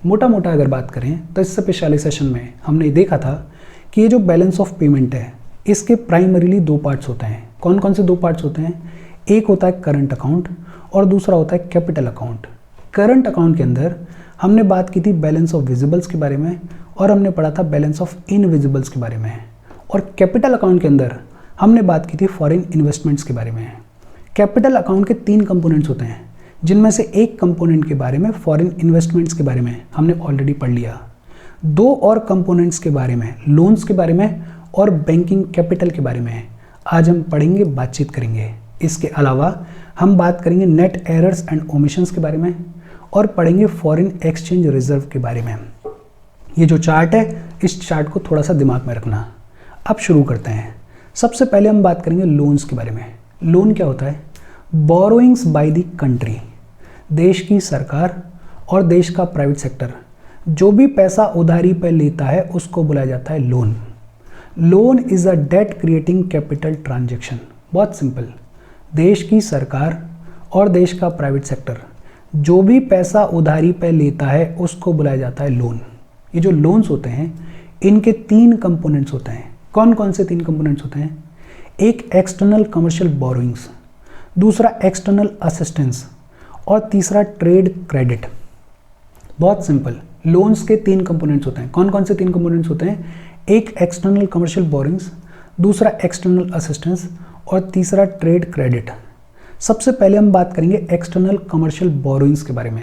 मोटा मोटा अगर बात करें तो इससे पिछले सेशन में हमने देखा था कि ये जो बैलेंस ऑफ पेमेंट है इसके प्राइमरीली दो पार्ट्स होते हैं। कौन कौन से दो पार्ट्स होते हैं? एक होता है करंट अकाउंट और दूसरा होता है कैपिटल अकाउंट। करंट अकाउंट के अंदर हमने बात की थी बैलेंस ऑफ विजिबल्स के बारे में और हमने पढ़ा था बैलेंस ऑफ इनविजिबल्स के बारे में। और कैपिटल अकाउंट के अंदर हमने बात की थी फॉरेन इन्वेस्टमेंट्स के बारे में। कैपिटल अकाउंट के 3 कंपोनेंट्स होते हैं, जिनमें से एक कंपोनेंट के बारे में फॉरेन इन्वेस्टमेंट्स के बारे में हमने ऑलरेडी पढ़ लिया। 2 और कंपोनेंट्स के बारे में, लोन्स के बारे में और बैंकिंग कैपिटल के बारे में आज हम पढ़ेंगे, बातचीत करेंगे। इसके अलावा हम बात करेंगे नेट एरर्स एंड ओमिशंस के बारे में और पढ़ेंगे फॉरेन एक्सचेंज रिजर्व के बारे में। ये जो चार्ट है, इस चार्ट को थोड़ा सा दिमाग में रखना। अब शुरू करते हैं। सबसे पहले हम बात करेंगे लोन्स के बारे में। लोन क्या होता है? बोरोइंग्स बाय द कंट्री, देश की सरकार और देश का प्राइवेट सेक्टर जो भी पैसा उधारी पर लेता है उसको बुलाया जाता है loan. Loan is a debt creating capital transaction. बहुत सिंपल, देश की सरकार और देश का प्राइवेट सेक्टर जो भी पैसा उधारी पर लेता है उसको बुलाया जाता है लोन। ये जो लोन्स होते हैं इनके 3 कंपोनेंट्स होते हैं। कौन कौन से 3 कंपोनेंट्स होते हैं? एक एक्सटर्नल कमर्शियल बोरोइंग्स, दूसरा एक्सटर्नल असिस्टेंस और तीसरा ट्रेड क्रेडिट। बहुत सिंपल, लोन्स के 3 कंपोनेंट्स होते हैं। कौन कौन से 3 कंपोनेंट्स होते हैं? एक एक्सटर्नल कमर्शियल बोरोइंग्स, दूसरा एक्सटर्नल असिस्टेंस और तीसरा ट्रेड क्रेडिट। सबसे पहले हम बात करेंगे एक्सटर्नल कमर्शियल बोरोइंग्स के बारे में।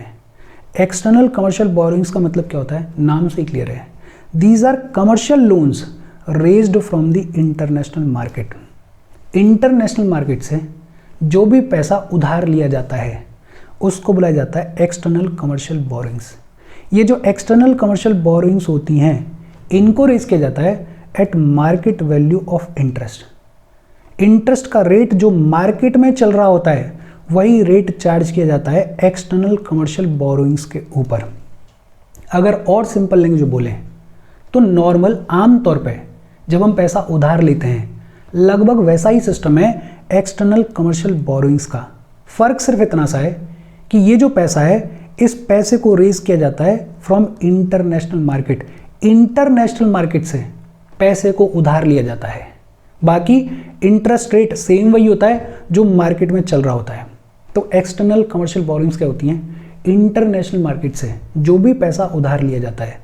एक्सटर्नल कमर्शियल बोरोइंग्स का मतलब क्या होता है? नाम से ही क्लियर है। These are commercial loans raised from the international market. International market से जो भी पैसा उधार लिया जाता है उसको बुलाया जाता है एक्सटर्नल कमर्शियल बोरोइंग्स। ये जो एक्सटर्नल कमर्शियल बोरोइंग्स होती हैं इनको रेज किया जाता है eight market value of interest. Interest का रेट जो मार्केट में चल रहा होता है वही रेट चार्ज किया जाता है एक्सटर्नल कमर्शियल बोरोइंग्स के ऊपर। अगर और सिंपल लैंग्वेज में बोलें तो नॉर्मल आम तौर पे जब हम पैसा उधार लेते हैं लगभग वैसा ही सिस्टम है एक्सटर्नल कमर्शियल बोरोइंग्स का। फर्क सिर्फ इतना सा है कि ये जो पैसा है इस पैसे को रेज किया जाता है from international market. International market से पैसे को उधार लिया जाता है, बाकी इंटरेस्ट रेट सेम वही होता है जो मार्केट में चल रहा होता है। तो एक्सटर्नल कमर्शियल बोरोइंग्स क्या होती हैं? इंटरनेशनल मार्केट से जो भी पैसा उधार लिया जाता है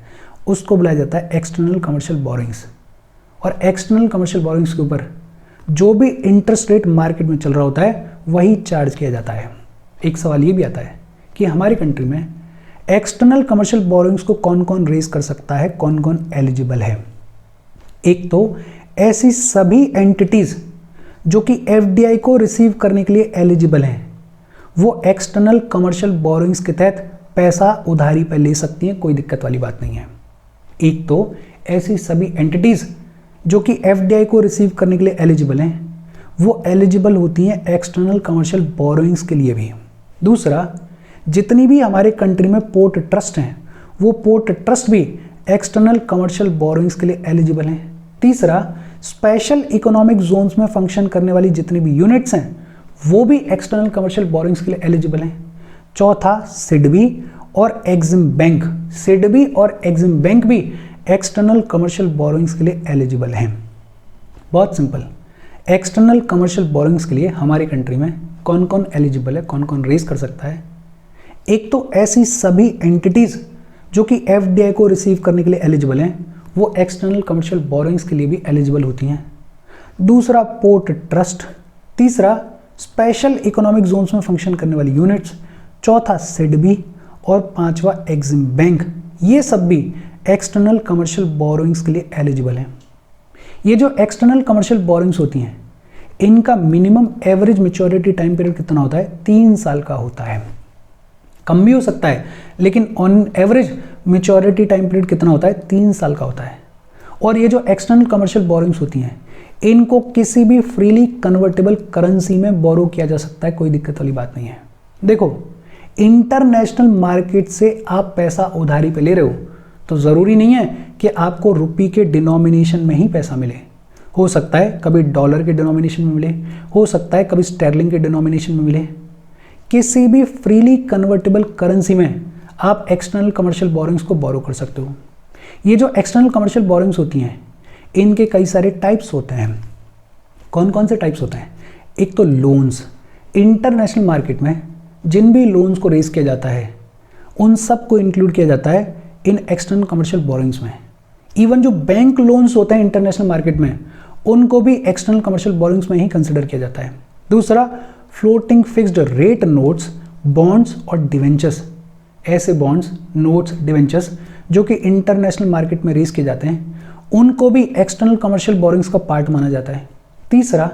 उसको बुलाया जाता है एक्सटर्नल कमर्शियल बोरोइंग्स। और एक्सटर्नल कमर्शियल बोरोइंग्स के ऊपर जो भी इंटरेस्ट रेट मार्केट में चल रहा होता है वही चार्ज किया जाता है। एक सवाल ये भी आता है कि हमारी कंट्री में एक्सटर्नल कमर्शियल बोरोइंग्स को कौन कौन रेज कर सकता है, कौन कौन एलिजिबल है? एक तो ऐसी सभी एंटिटीज जो कि एफडीआई को रिसीव करने के लिए एलिजिबल हैं वो एक्सटर्नल कमर्शियल बोरोइंग्स के तहत पैसा उधारी पर ले सकती हैं, कोई दिक्कत वाली बात नहीं है। एक तो ऐसी सभी एंटिटीज जो कि एफडीआई को रिसीव करने के लिए एलिजिबल हैं वो एलिजिबल होती हैं एक्सटर्नल कमर्शियल बोरोइंग्स के लिए भी। दूसरा, जितनी भी हमारे कंट्री में पोर्ट ट्रस्ट हैं वो पोर्ट ट्रस्ट भी एक्सटर्नल कमर्शियल बोरोइंग्स के लिए एलिजिबल हैं। तीसरा, स्पेशल इकोनॉमिक जोन्स में फंक्शन करने वाली जितनी भी यूनिट्स हैं वो भी एक्सटर्नल कमर्शियल बोरोइंग्स के लिए एलिजिबल हैं। चौथा, सिडबी और एग्जिम बैंक, सिडबी और एग्जिम बैंक भी एक्सटर्नल कमर्शियल बोरोइंग्स के लिए एलिजिबल हैं। बहुत सिंपल, एक्सटर्नल कमर्शियल बोरोइंग्स के लिए हमारी कंट्री में कौन कौन एलिजिबल है, कौन कौन रेज कर सकता है? एक तो ऐसी सभी एंटिटीज जो कि एफडीआई को रिसीव करने के लिए एलिजिबल हैं वो एक्सटर्नल कमर्शियल बोरोइंग्स के लिए भी एलिजिबल होती हैं। दूसरा, पोर्ट ट्रस्ट। तीसरा, स्पेशल इकोनॉमिक जोन्स में फंक्शन करने वाली यूनिट्स। चौथा, सिडबी और पांचवा, एग्जिम बैंक। ये सब भी एक्सटर्नल कमर्शियल बोरोइंग्स के लिए एलिजिबल हैं। ये जो एक्सटर्नल कमर्शियल बोरोइंग्स होती हैं इनका minimum average maturity time period कितना होता है? 3 साल का होता है। कम भी हो सकता है लेकिन on average maturity time period कितना होता है? 3 साल का होता है। और ये जो एक्सटर्नल कमर्शियल बोरोइंग्स होती हैं इनको किसी भी फ्रीली कन्वर्टेबल करेंसी में बोरो किया जा सकता है, कोई दिक्कत वाली बात नहीं है। देखो, इंटरनेशनल मार्केट से आप पैसा उधारी पे ले रहे हो तो ज़रूरी नहीं है कि आपको रुपये के डिनोमिनेशन में ही पैसा मिले। हो सकता है कभी डॉलर के डिनोमिनेशन में मिले, हो सकता है कभी स्टर्लिंग के डिनोमिनेशन में मिले। किसी भी फ्रीली कन्वर्टेबल करेंसी में आप एक्सटर्नल कमर्शियल बोरोइंग्स को बोरो कर सकते हो। ये जो एक्सटर्नल कमर्शियल बोरोइंग्स होती हैं, इनके कई सारे टाइप्स होते हैं। कौन कौन से टाइप्स होते हैं? एक तो लोन्स, इंटरनेशनल मार्केट में जिन भी लोन्स को रेज किया जाता है उन सब को इंक्लूड किया जाता है इन एक्सटर्नल कमर्शियल बोरोइंग्स में। इवन जो बैंक लोन्स होते हैं इंटरनेशनल मार्केट में, उनको भी एक्सटर्नल कमर्शियल बोरोइंग्स में ही कंसिडर किया जाता है। दूसरा, floating fixed rate notes, bonds और डिवेंचर्स, ऐसे बॉन्ड्स, नोट्स, डिवेंचर्स जो कि इंटरनेशनल मार्केट में रेज किए जाते हैं, उनको भी एक्सटर्नल कमर्शियल बोरोइंग्स का पार्ट माना जाता है। तीसरा,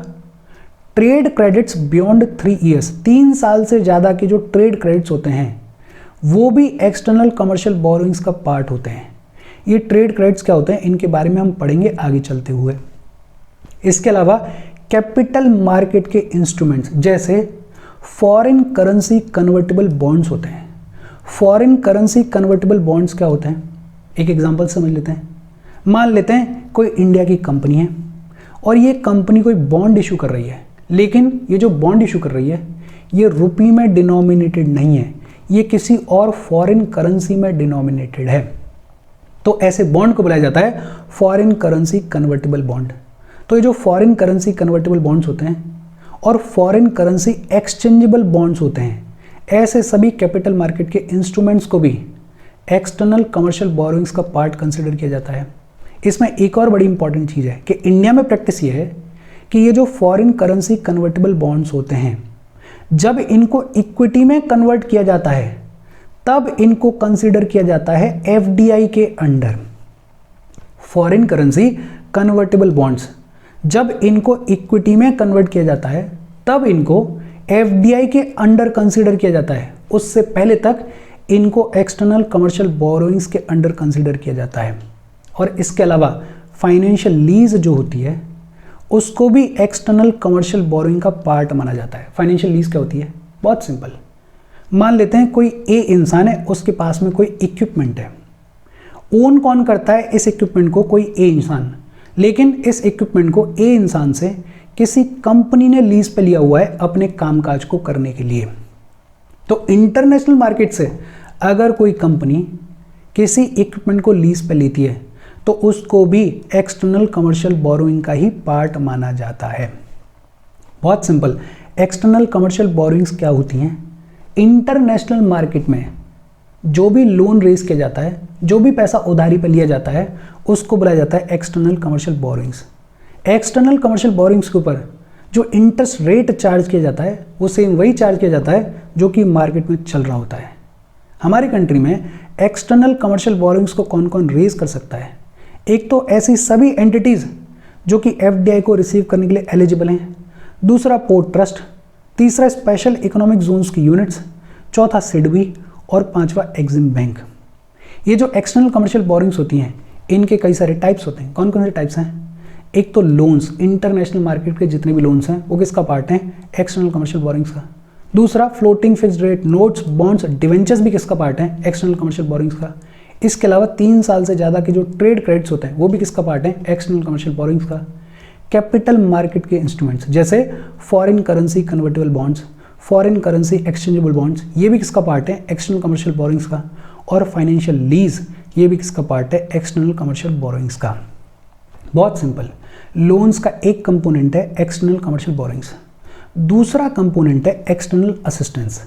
ट्रेड क्रेडिट्स बियॉन्ड 3 ईयर्स, 3 साल से ज़्यादा के जो ट्रेड क्रेडिट्स होते हैं वो भी एक्सटर्नल कमर्शियल बोरोइंग्स का पार्ट होते हैं। ये ट्रेड क्रेडिट्स क्या होते हैं, इनके बारे में हम पढ़ेंगे आगे चलते हुए। इसके अलावा कैपिटल मार्केट के इंस्ट्रूमेंट्स जैसे फॉरेन करेंसी कन्वर्टेबल बॉन्ड्स होते हैं। फॉरेन करेंसी कन्वर्टेबल बॉन्ड्स क्या होते हैं, एक एग्जांपल समझ लेते हैं। मान लेते हैं कोई इंडिया की कंपनी है और ये कंपनी कोई बॉन्ड इशू कर रही है, लेकिन ये जो बॉन्ड इशू कर रही है ये रुपये में डिनोमिनेटेड नहीं है, ये किसी और फॉरेन करेंसी में डिनोमिनेटेड है। तो ऐसे बॉन्ड को बुलाया जाता है फॉरेन करेंसी कन्वर्टेबल बॉन्ड। तो ये जो फॉरेन करेंसी कन्वर्टेबल बॉन्ड्स होते हैं और फॉरेन करेंसी एक्सचेंजेबल बॉन्ड्स होते हैं, ऐसे सभी कैपिटल मार्केट के इंस्ट्रूमेंट्स को भी एक्सटर्नल कमर्शियल बोरोइंग्स का पार्ट कंसिडर किया जाता है। इसमें एक और बड़ी इंपॉर्टेंट चीज़ है कि इंडिया में प्रैक्टिस ये है कि ये जो फॉरेन करेंसी कन्वर्टेबल बॉन्ड्स होते हैं, जब इनको इक्विटी में कन्वर्ट किया जाता है तब इनको कंसिडर किया जाता है एफडीआई के under. Foreign currency convertible bonds जब इनको इक्विटी में कन्वर्ट किया जाता है तब इनको एफडीआई के अंडर कंसिडर किया जाता है। उससे पहले तक इनको एक्सटर्नल कमर्शियल बोरोइंग्स के अंडर कंसिडर किया जाता है। और इसके अलावा फाइनेंशियल लीज जो होती है उसको भी एक्सटर्नल कमर्शियल बोरोइंग का पार्ट माना जाता है। फाइनेंशियल लीज क्या होती है, बहुत सिंपल। मान लेते हैं कोई ए इंसान है, उसके पास में कोई इक्विपमेंट है, ओन कौन करता है इस इक्विपमेंट को, कोई ए इंसान, लेकिन इस इक्विपमेंट को ए इंसान से किसी कंपनी ने लीज पे लिया हुआ है अपने कामकाज को करने के लिए। तो इंटरनेशनल मार्केट से अगर कोई कंपनी किसी इक्विपमेंट को लीज पे लेती है तो उसको भी एक्सटर्नल कमर्शियल बोरोइंग का ही पार्ट माना जाता है। बहुत सिंपल। एक्सटर्नल कमर्शियल बोरोइंग्स क्या होती हैं? इंटरनेशनल मार्केट में जो भी लोन रेज किया जाता है, जो भी पैसा उधारी पर लिया जाता है, उसको बुलाया जाता है external commercial borrowings. External commercial borrowings के ऊपर जो इंटरेस्ट रेट चार्ज किया जाता है वो सेम वही चार्ज किया जाता है जो कि मार्केट में चल रहा होता है। हमारी कंट्री में एक्सटर्नल कमर्शियल बोरोइंग्स को कौन कौन रेज कर सकता है? एक तो ऐसी सभी एंटिटीज़ जो कि एफडीआई को रिसीव करने के लिए एलिजिबल हैं, दूसरा पोर्ट ट्रस्ट, तीसरा स्पेशल इकोनॉमिक जोन्स की यूनिट्स, चौथा सिडबी और पांचवा एग्जिम बैंक। ये जो एक्सटर्नल कमर्शियल बोरोइंग्स होती हैं इनके कई सारे टाइप्स होते हैं। कौन कौन से टाइप्स हैं? एक तो लोन्स, इंटरनेशनल मार्केट के जितने भी लोन्स हैं वो किसका पार्ट हैं? एक्सटर्नल कमर्शियल बोरोइंग्स का। दूसरा, floating fixed rate notes, bonds, debentures भी किसका पार्ट है? एक्सटर्नल कमर्शियल बोरोइंग्स का। इसके अलावा 3 साल से ज़्यादा के जो ट्रेड क्रेडिट्स होते हैं वो भी किसका पार्ट है? एक्सटर्नल कमर्शियल बोरोइंग्स का। कैपिटल मार्केट के इंस्ट्रूमेंट्स जैसे foreign currency convertible bonds, foreign currency exchangeable bonds, ये भी किसका पार्ट है? एक्सटर्नल कमर्शियल बोरोइंग्स का। और फाइनेंशियल लीज, ये भी किसका पार्ट है? एक्सटर्नल कमर्शियल बोरोइंग्स का। बहुत सिंपल। लोन्स का एक कंपोनेंट है एक्सटर्नल कमर्शियल बोरोइंग्स, दूसरा कंपोनेंट है एक्सटर्नल असिस्टेंस।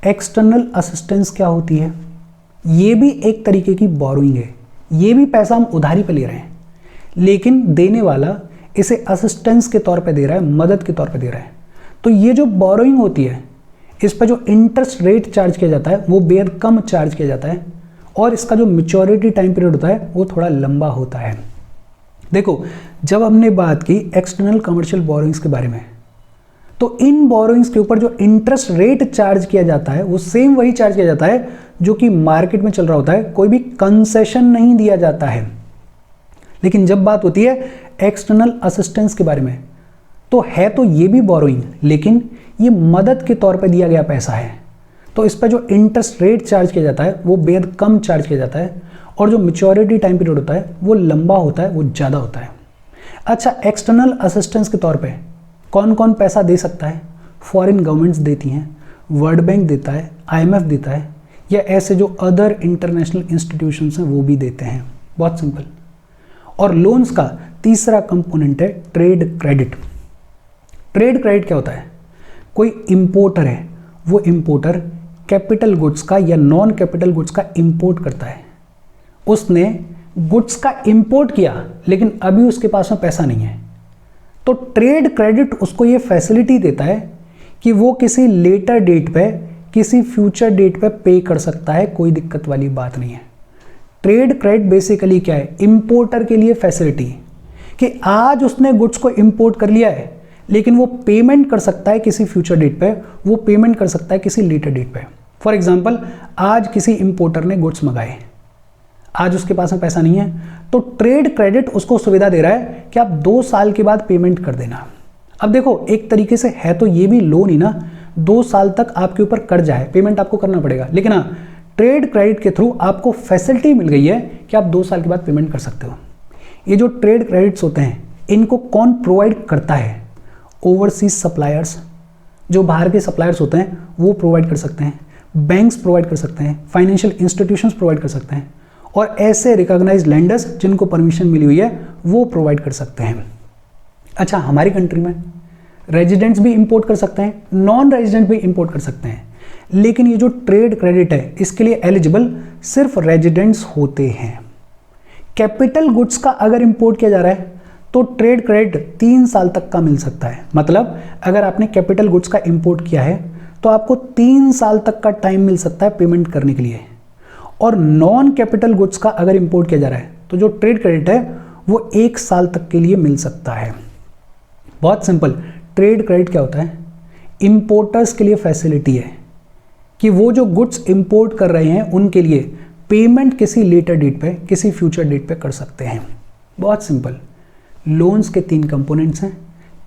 एक्सटर्नल असिस्टेंस क्या होती है? ये भी एक तरीके की बोरोइंग है। ये भी पैसा हम उधारी पे ले रहे हैं, लेकिन देने वाला इसे असिस्टेंस के तौर पे दे रहा है, मदद के तौर पे दे रहा है। तो ये जो बोरोइंग होती है इस पर जो इंटरेस्ट रेट चार्ज किया जाता है वो बेहद कम चार्ज किया जाता है और इसका जो मैच्योरिटी टाइम पीरियड होता है वो थोड़ा लंबा होता है। देखो, जब हमने बात की एक्सटर्नल कमर्शियल बोरोइंग्स के बारे में, तो इन बोरोइंग्स के ऊपर जो इंटरेस्ट रेट चार्ज किया जाता है वो सेम वही चार्ज किया जाता है जो कि मार्केट में चल रहा होता है, कोई भी कंसेशन नहीं दिया जाता है। लेकिन जब बात होती है एक्सटर्नल असिस्टेंस के बारे में, तो है तो ये भी बोरोइंग, लेकिन ये मदद के तौर पे दिया गया पैसा है, तो इस पर जो इंटरेस्ट रेट चार्ज किया जाता है वो बेहद कम चार्ज किया जाता है और जो मैच्योरिटी टाइम पीरियड होता है वो लंबा होता है, वो ज़्यादा होता है। अच्छा, एक्सटर्नल असिस्टेंस के तौर पे कौन कौन पैसा दे सकता है? फॉरेन गवर्नमेंट्स देती हैं, वर्ल्ड बैंक देता है, IMF देता है, या ऐसे जो अदर इंटरनेशनल इंस्टीट्यूशंस हैं वो भी देते हैं। बहुत सिंपल। और लोन्स का तीसरा कंपोनेंट है ट्रेड क्रेडिट। ट्रेड क्रेडिट क्या होता है? कोई इंपोर्टर है, वो इंपोर्टर कैपिटल गुड्स का या नॉन कैपिटल गुड्स का इंपोर्ट करता है। उसने गुड्स का इंपोर्ट किया लेकिन अभी उसके पास में पैसा नहीं है, तो ट्रेड क्रेडिट उसको ये फैसिलिटी देता है कि वो किसी लेटर डेट पे, किसी फ्यूचर डेट पे पे कर सकता है। कोई दिक्कत वाली बात नहीं है। ट्रेड क्रेडिट बेसिकली क्या है? इंपोर्टर के लिए फैसिलिटी कि आज उसने गुड्स को इंपोर्ट कर लिया है लेकिन वो पेमेंट कर सकता है किसी फ्यूचर डेट पे, वो पेमेंट कर सकता है किसी लेटर डेट पे। फॉर एग्जांपल, आज किसी इंपोर्टर ने गुड्स मंगाए, आज उसके पास में पैसा नहीं है, तो ट्रेड क्रेडिट उसको सुविधा दे रहा है कि आप 2 साल के बाद पेमेंट कर देना। अब देखो, एक तरीके से है तो ये भी लोन ही ना, 2 साल तक आपके ऊपर कर्जा है, पेमेंट आपको करना पड़ेगा, लेकिन हाँ, ट्रेड क्रेडिट के थ्रू आपको फैसिलिटी मिल गई है कि आप 2 साल के बाद पेमेंट कर सकते हो। ये जो ट्रेड क्रेडिट्स होते हैं, इनको कौन प्रोवाइड करता है? ओवरसीज सप्लायर्स, जो बाहर के सप्लायर्स होते हैं वो प्रोवाइड कर सकते हैं, बैंक्स प्रोवाइड कर सकते हैं, फाइनेंशियल इंस्टीट्यूशंस प्रोवाइड कर सकते हैं, और ऐसे रिकॉग्नाइज्ड लेंडर्स जिनको परमिशन मिली हुई है वो प्रोवाइड कर सकते हैं। अच्छा, हमारी कंट्री में रेजिडेंट्स भी इंपोर्ट कर सकते हैं, नॉन रेजिडेंट भी इंपोर्ट कर सकते हैं, लेकिन ये जो ट्रेड क्रेडिट है इसके लिए एलिजिबल सिर्फ रेजिडेंट्स होते हैं। कैपिटल गुड्स का अगर इंपोर्ट किया जा रहा है तो ट्रेड क्रेडिट 3 साल तक का मिल सकता है। मतलब अगर आपने कैपिटल गुड्स का इंपोर्ट किया है तो आपको 3 साल तक का टाइम मिल सकता है पेमेंट करने के लिए। और नॉन कैपिटल गुड्स का अगर इंपोर्ट किया जा रहा है तो जो ट्रेड क्रेडिट है वो 1 साल तक के लिए मिल सकता है। बहुत सिंपल। ट्रेड क्रेडिट क्या होता है? इंपोर्टर्स के लिए फैसिलिटी है कि वो जो गुड्स इंपोर्ट कर रहे हैं उनके लिए पेमेंट किसी लेटर डेट पे, किसी फ्यूचर डेट पे कर सकते हैं। बहुत सिंपल। लोन्स के 3 कंपोनेंट्स हैं,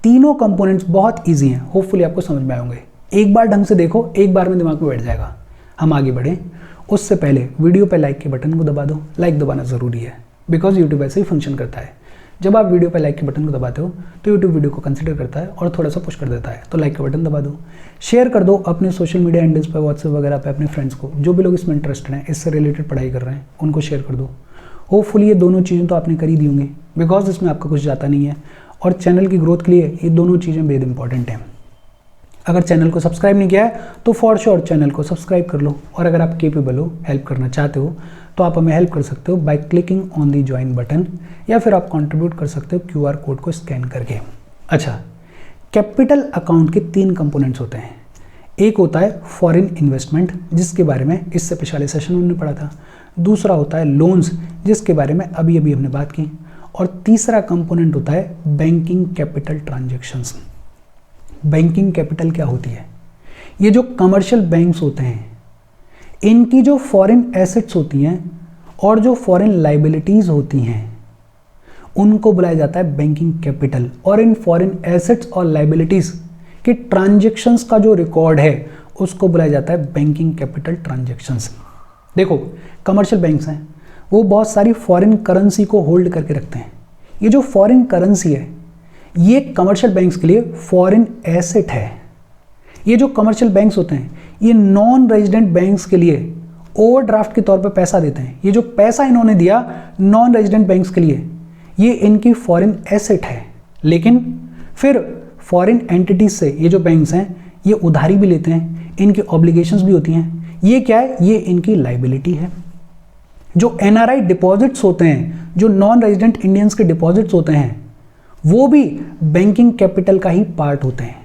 तीनों कंपोनेंट्स बहुत इजी हैं, होपफुली आपको समझ में आएंगे। एक बार ढंग से देखो, एक बार में दिमाग में बैठ जाएगा। हम आगे बढ़ें उससे पहले वीडियो पे लाइक के बटन को दबा दो। लाइक दबाना ज़रूरी है बिकॉज यूट्यूब ऐसे ही फंक्शन करता है। जब आप वीडियो पे लाइक के बटन को दबाते हो तो यूट्यूब वीडियो को कंसिडर करता है और थोड़ा सा पुश कर देता है, तो लाइक का बटन दबा दो। शेयर कर दो अपने सोशल मीडिया हैंडल्स पे, व्हाट्सएप वगैरह पे अपने फ्रेंड्स को, जो भी लोग इसमें इंटरेस्टेड हैं, इससे रिलेटेड पढ़ाई कर रहे हैं, उनको शेयर कर दो। होपफुली ये दोनों चीज़ें तो आपने कर ही दी होंगी बिकॉज इसमें आपका कुछ जाता नहीं है, और चैनल की ग्रोथ के लिए ये दोनों चीज़ें बेहद इंपॉर्टेंट हैं। अगर चैनल को सब्सक्राइब नहीं किया है तो फॉर श्योर चैनल को सब्सक्राइब कर लो, और अगर आप केपेबल हो, हेल्प करना चाहते हो, तो आप हमें हेल्प कर सकते हो by clicking on the join button, या फिर आप कंट्रीब्यूट कर सकते हो QR कोड को स्कैन करके। अच्छा, कैपिटल अकाउंट के 3 कंपोनेंट्स होते हैं। एक होता है फॉरेन इन्वेस्टमेंट, जिसके बारे में इससे पिछले सेशन में हमने पढ़ा था। दूसरा होता है लोन्स, जिसके बारे में अभी अभी हमने बात की। और तीसरा कंपोनेंट होता है banking capital transactions. Banking capital क्या होती है? ये जो कमर्शियल बैंक्स होते हैं, इनकी जो फॉरेन एसेट्स होती हैं और जो फॉरेन लाइबिलिटीज़ होती हैं, उनको बुलाया जाता है बैंकिंग कैपिटल। और इन फॉरेन एसेट्स और लाइबिलिटीज़ के ट्रांजैक्शंस का जो रिकॉर्ड है उसको बुलाया जाता है बैंकिंग कैपिटल ट्रांजैक्शंस। देखो, कमर्शियल बैंक्स हैं, वो बहुत सारी फॉरेन करेंसी को होल्ड करके रखते हैं। ये जो फॉरेन करेंसी है, ये कमर्शियल बैंक्स के लिए फॉरेन एसेट है। ये जो कमर्शियल बैंक्स होते हैं, ये नॉन रेजिडेंट बैंक्स के लिए ओवरड्राफ्ट के तौर पे पैसा देते हैं। ये जो पैसा इन्होंने दिया नॉन रेजिडेंट बैंक्स के लिए, ये इनकी फॉरेन एसेट है। लेकिन फिर फॉरेन एंटिटीज से ये जो बैंक्स हैं, ये उधारी भी लेते हैं, इनकी ऑब्लिगेशंस भी होती हैं। ये क्या है? ये इनकी लाइबिलिटी है। जो NRI डिपॉजिट्स होते हैं, जो नॉन रेजिडेंट इंडियंस के डिपॉजिट्स होते हैं, वो भी बैंकिंग कैपिटल का ही पार्ट होते हैं।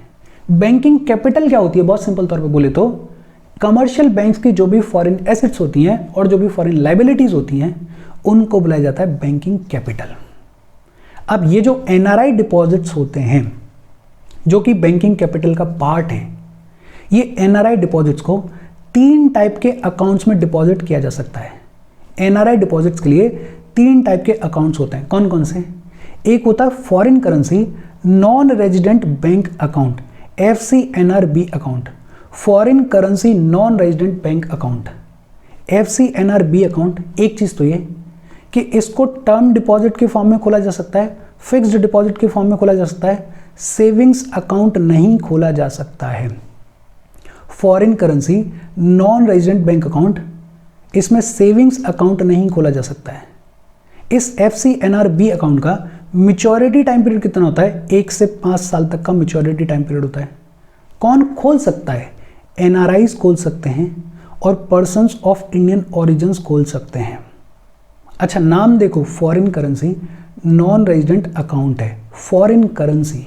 बैंकिंग कैपिटल क्या होती है? बहुत सिंपल तौर पे बोले तो कमर्शियल बैंक्स की जो भी फॉरेन एसेट्स होती हैं और जो भी फॉरेन लाइबिलिटीज होती हैं, उनको बुलाया जाता है बैंकिंग कैपिटल। अब ये जो NRI डिपॉजिट्स होते हैं, जो कि बैंकिंग कैपिटल का पार्ट है, ये NRI डिपॉजिट्स को 3 टाइप के अकाउंट्स में डिपॉजिट किया जा सकता है। NRI डिपॉजिट्स के लिए 3 टाइप के अकाउंट्स होते हैं। कौन कौन से? एक होता है foreign currency non resident bank account, FCNRB account, foreign currency non resident bank account. FCNRB account, एक चीज़ तो ये कि इसको टर्म डिपॉजिट के फॉर्म में खोला जा सकता है, फिक्स्ड डिपॉजिट के फॉर्म में खोला जा सकता है, सेविंग्स अकाउंट नहीं खोला जा सकता है। Foreign currency non resident bank account, इसमें सेविंग्स अकाउंट नहीं खोला जा सकता है। इस FCNRB अकाउंट का मैच्योरिटी टाइम पीरियड कितना होता है? 1 से 5 साल तक का मैच्योरिटी टाइम पीरियड होता है। कौन खोल सकता है? NRIs खोल सकते हैं और पर्सन्स ऑफ इंडियन ओरिजिन्स खोल सकते हैं। अच्छा, नाम देखो, foreign currency non resident account है। फॉरेन करेंसी,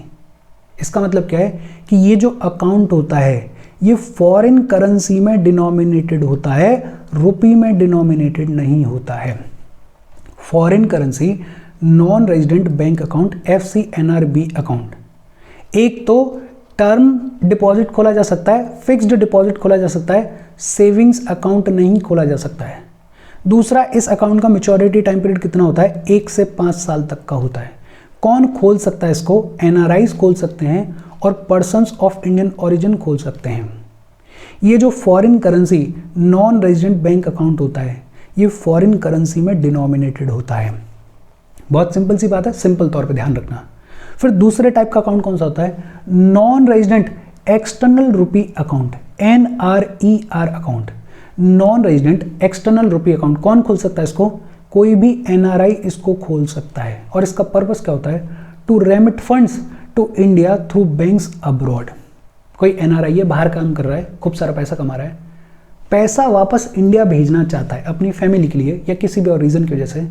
इसका मतलब क्या है कि ये जो अकाउंट होता है ये फॉरेन करेंसी में डिनोमिनेटेड होता है, रुपी में डिनोमिनेटेड नहीं होता है। Foreign currency non resident bank account FCNRB account, एक तो टर्म डिपॉजिट खोला जा सकता है, फिक्स्ड डिपॉजिट खोला जा सकता है, सेविंग्स अकाउंट नहीं खोला जा सकता है। दूसरा, इस अकाउंट का मैच्योरिटी टाइम पीरियड कितना होता है? 1 से 5 साल तक का होता है। कौन खोल सकता है इसको? NRIs खोल सकते हैं और पर्सन्स ऑफ इंडियन ओरिजिन खोल सकते हैं। ये जो foreign currency non resident bank account होता है ये फॉरेन करेंसी में डिनोमिनेटेड होता है। बहुत सिंपल सी बात है, सिंपल तौर पे ध्यान रखना। फिर दूसरे टाइप का अकाउंट कौन सा होता है? Non resident external rupee account, NRER account. Non resident external rupee account कौन खोल सकता है इसको? कोई भी NRI इसको खोल सकता है। और इसका पर्पस क्या होता है? To remit funds to India through banks abroad. कोई NRI है, बाहर काम कर रहा है, खूब सारा पैसा कमा रहा है, पैसा वापस इंडिया भेजना चाहता है अपनी फैमिली के लिए या किसी भी और रीजन की वजह से,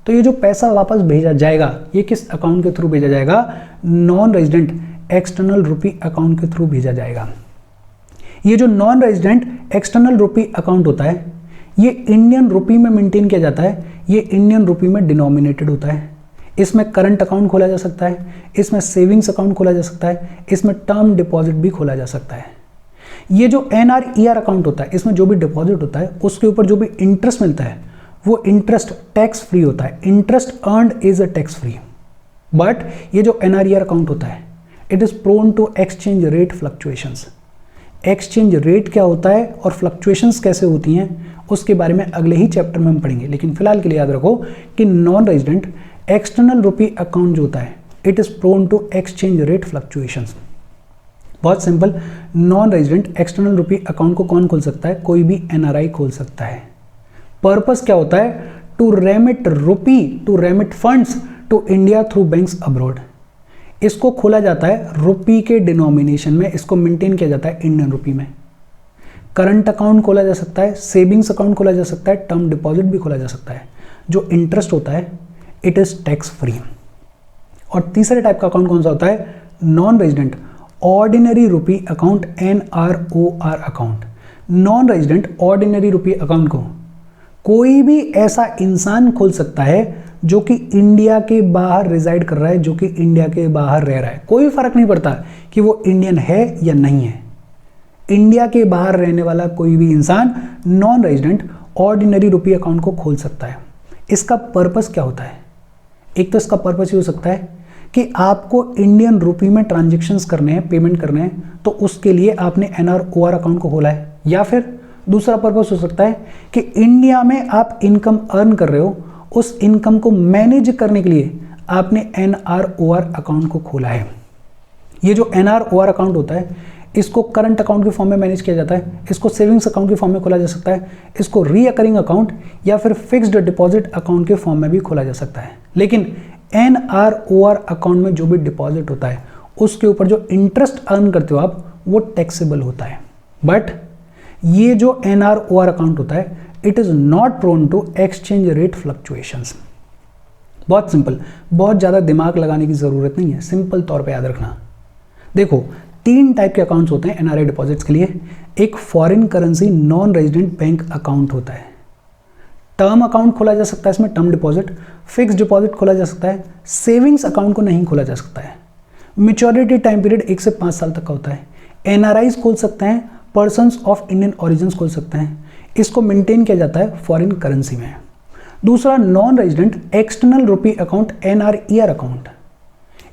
तो ये जो पैसा वापस भेजा जाएगा ये किस अकाउंट के थ्रू भेजा जाएगा? Non resident external rupee account के थ्रू भेजा जाएगा। ये जो non resident external rupee account होता है ये इंडियन रुपी में मेंटेन किया जाता है, ये इंडियन रुपी में डिनोमिनेटेड होता है। इसमें करंट अकाउंट खोला जा सकता है, इसमें सेविंग्स अकाउंट खोला जा सकता है, इसमें टर्म डिपॉजिट भी खोला जा सकता है। ये जो NRER अकाउंट होता है इसमें जो भी डिपॉजिट होता है उसके ऊपर जो भी इंटरेस्ट मिलता है वो इंटरेस्ट टैक्स फ्री होता है। Interest earned is a tax free. But ये जो NRER अकाउंट होता है it is prone to exchange rate fluctuations. Exchange rate क्या होता है और फ्लक्चुएशंस कैसे होती हैं उसके बारे में अगले ही चैप्टर में हम पढ़ेंगे। लेकिन फिलहाल के लिए याद रखो कि non resident external rupee account जो होता है it is prone to exchange rate fluctuations. बहुत simple, non resident external rupee account को कौन खोल सकता है? कोई भी NRI खोल सकता है। पर्पस क्या होता है? To remit rupee, to remit funds to India through banks abroad. इसको खोला जाता है रुपी के डिनोमिनेशन में, इसको मेंटेन किया जाता है इंडियन रुपी में। करंट अकाउंट खोला जा सकता है, सेविंग्स अकाउंट खोला जा सकता है, टर्म डिपॉजिट भी खोला जा सकता है। जो इंटरेस्ट होता है इट इज टैक्स फ्री। और तीसरे टाइप का अकाउंट कौन सा होता है? Non resident ordinary rupee account, NROR account. Non resident ordinary rupee account को कोई भी ऐसा इंसान खोल सकता है जो कि इंडिया के बाहर रिजाइड कर रहा है, जो कि इंडिया के बाहर रह रहा है। कोई फर्क नहीं पड़ता कि वो इंडियन है या नहीं है। इंडिया के बाहर रहने वाला कोई भी इंसान non resident ordinary rupee account को खोल सकता है। इसका पर्पस क्या होता है? एक तो इसका पर्पस ये हो सकता है कि आपको इंडियन रुपी में ट्रांजेक्शन्स करने हैं, पेमेंट करने हैं, तो उसके लिए आपने NROR अकाउंट को खोला है। या फिर दूसरा पर्पस हो सकता है कि इंडिया में आप इनकम अर्न कर रहे हो, उस इनकम को मैनेज करने के लिए आपने NROR अकाउंट को खोला है। ये जो NROR अकाउंट होता है इसको करंट अकाउंट के फॉर्म में मैनेज किया जाता है, इसको सेविंग्स अकाउंट के फॉर्म में खोला जा सकता है, इसको रीअकरिंग अकाउंट या फिर फिक्स्ड डिपॉजिट अकाउंट के फॉर्म में भी खोला जा सकता है। लेकिन NROR अकाउंट में जो भी डिपॉजिट होता है उसके ऊपर जो इंटरेस्ट अर्न करते हो आप वो टैक्सेबल होता है। बट ये जो NROR अकाउंट होता है it is not prone to exchange rate fluctuations. बहुत सिंपल, बहुत ज़्यादा दिमाग लगाने की ज़रूरत नहीं है, सिंपल तौर पे याद रखना। देखो, 3 टाइप के अकाउंट्स होते हैं NRI डिपॉजिट्स के लिए। एक foreign currency non resident bank account होता है, टर्म अकाउंट खोला जा सकता है, इसमें टर्म डिपॉजिट, फिक्स डिपॉजिट खोला जा सकता है, सेविंग्स अकाउंट को नहीं खोला जा सकता है। मैच्योरिटी टाइम पीरियड 1 से 5 साल तक का होता है। NRIs खोल सकते हैं, पर्सन्स ऑफ इंडियन ओरिजिन्स खोल सकते हैं। इसको मेंटेन किया जाता है फॉरेन करेंसी में। दूसरा, non resident external rupee account, NRER account.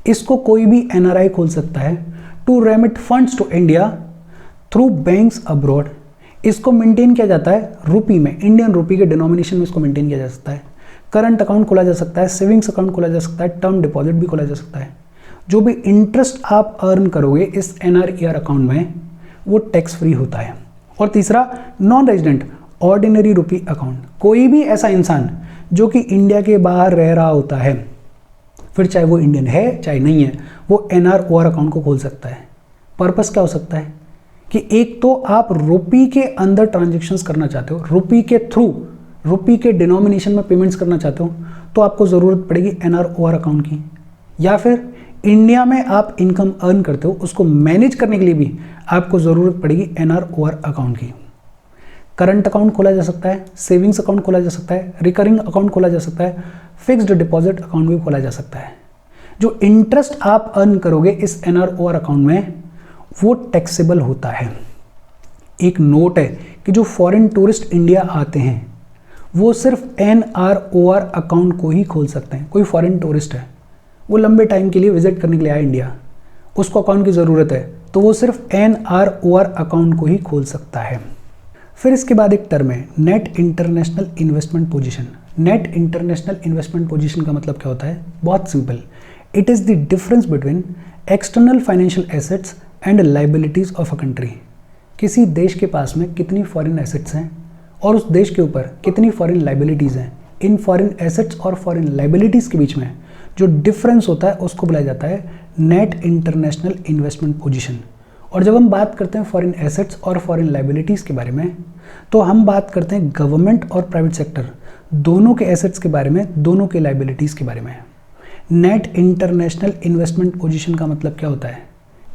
इसको कोई भी NRI खोल सकता है to remit funds to India through banks abroad. इसको मेंटेन किया जाता है रुपी में, इंडियन रुपी के डिनोमिनेशन में इसको मेंटेन किया जा सकता है। करंट अकाउंट खोला जा सकता है, सेविंग्स अकाउंट खोला जा सकता है, टर्म डिपॉजिट भी खोला जा सकता है। जो भी इंटरेस्ट आप अर्न करोगे इस NRER अकाउंट में वो टैक्स फ्री होता है। और तीसरा non resident ordinary rupee account, कोई भी ऐसा इंसान जो कि इंडिया के बाहर रह रहा होता है, फिर चाहे वो इंडियन है चाहे नहीं है, वो NROR अकाउंट को खोल सकता है। पर्पस क्या हो सकता है कि एक तो आप रुपी के अंदर ट्रांजेक्शन्स करना चाहते हो, रुपी के थ्रू, रुपी के डिनोमिनेशन में पेमेंट्स करना चाहते हो, तो आपको ज़रूरत पड़ेगी NROR अकाउंट की। या फिर इंडिया में आप इनकम अर्न करते हो, उसको मैनेज करने के लिए भी आपको ज़रूरत पड़ेगी NROR अकाउंट की। करंट अकाउंट खोला जा सकता है, सेविंग्स अकाउंट खोला जा सकता है, रिकरिंग अकाउंट खोला जा सकता है, फिक्स्ड डिपॉजिट अकाउंट भी खोला जा सकता है। जो इंटरेस्ट आप अर्न करोगे इस NROR अकाउंट में वो टैक्सेबल होता है। एक नोट है कि जो फॉरेन टूरिस्ट इंडिया आते हैं वो सिर्फ NROR अकाउंट को ही खोल सकते हैं। कोई फॉरेन टूरिस्ट है, वो लंबे टाइम के लिए विजिट करने के लिए आया इंडिया, उसको अकाउंट की ज़रूरत है, तो वो सिर्फ NROR अकाउंट को ही खोल सकता है। फिर इसके बाद एक टर्म है net international investment position. Net international investment position का मतलब क्या होता है? बहुत simple, it is the difference between external financial assets and liabilities of a country. किसी देश के पास में कितनी फॉरेन एसेट्स हैं और उस देश के ऊपर कितनी फॉरेन लाइबिलिटीज़ हैं, इन फॉरेन एसेट्स और फॉरेन लाइबिलिटीज़ के बीच में जो डिफरेंस होता है उसको बुलाया जाता है नेट इंटरनेशनल इन्वेस्टमेंट पोजीशन। और जब हम बात करते हैं फॉरेन एसेट्स और फॉरेन लाइबिलिटीज़ के बारे में, तो हम बात करते हैं गवर्नमेंट और प्राइवेट सेक्टर दोनों के एसेट्स के बारे में, दोनों के लाइबिलिटीज़ के बारे में। नेट इंटरनेशनल इन्वेस्टमेंट पोजीशन का मतलब क्या होता है?